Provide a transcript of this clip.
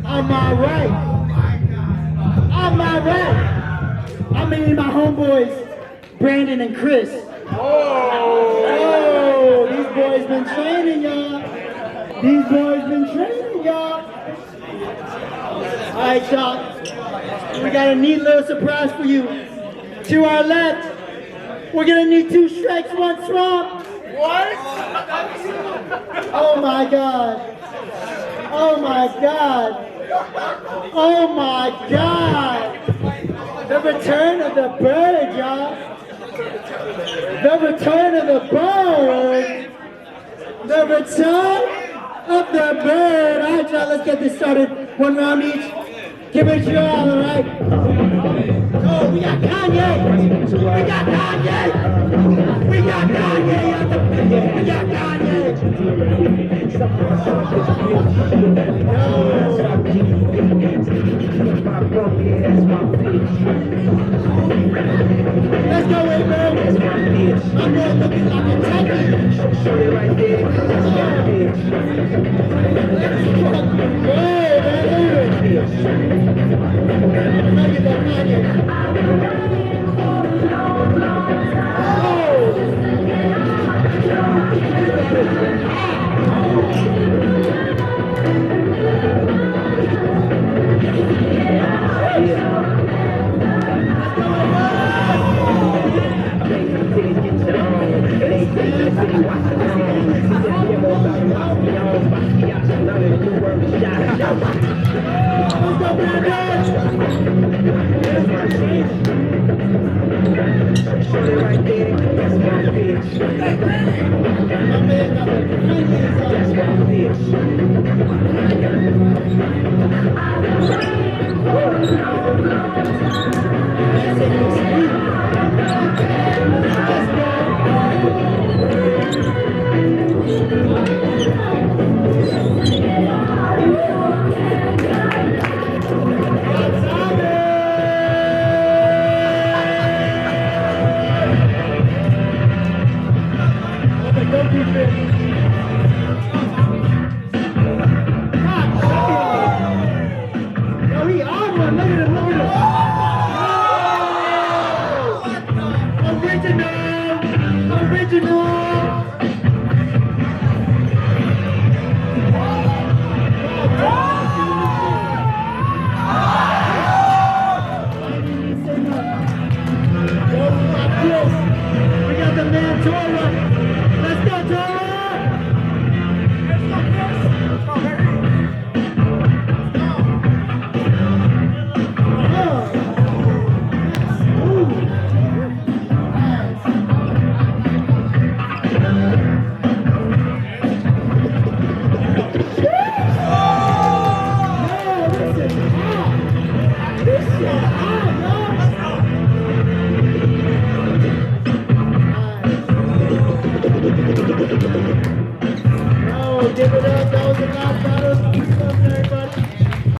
I'm alright. I'm alright. I mean my homeboys, Brandon and Chris. Oh, these boys been training y'all. These boys been training y'all. Alright y'all, we got a neat little surprise for you. To our left, we're gonna need 2 Shreks, 1 Swamp. What? Oh my God. Oh my God. Oh my God. The return of the bird, y'all. The return of the bird. The return of the bird. All right, y'all, let's get this started. 1 round each. Give it your all, all right? Oh, we got Kanye. We got Kanye. We got Kanye. We got Kanye. Let's go, Abird. I'm going looking like a tiger. Right there.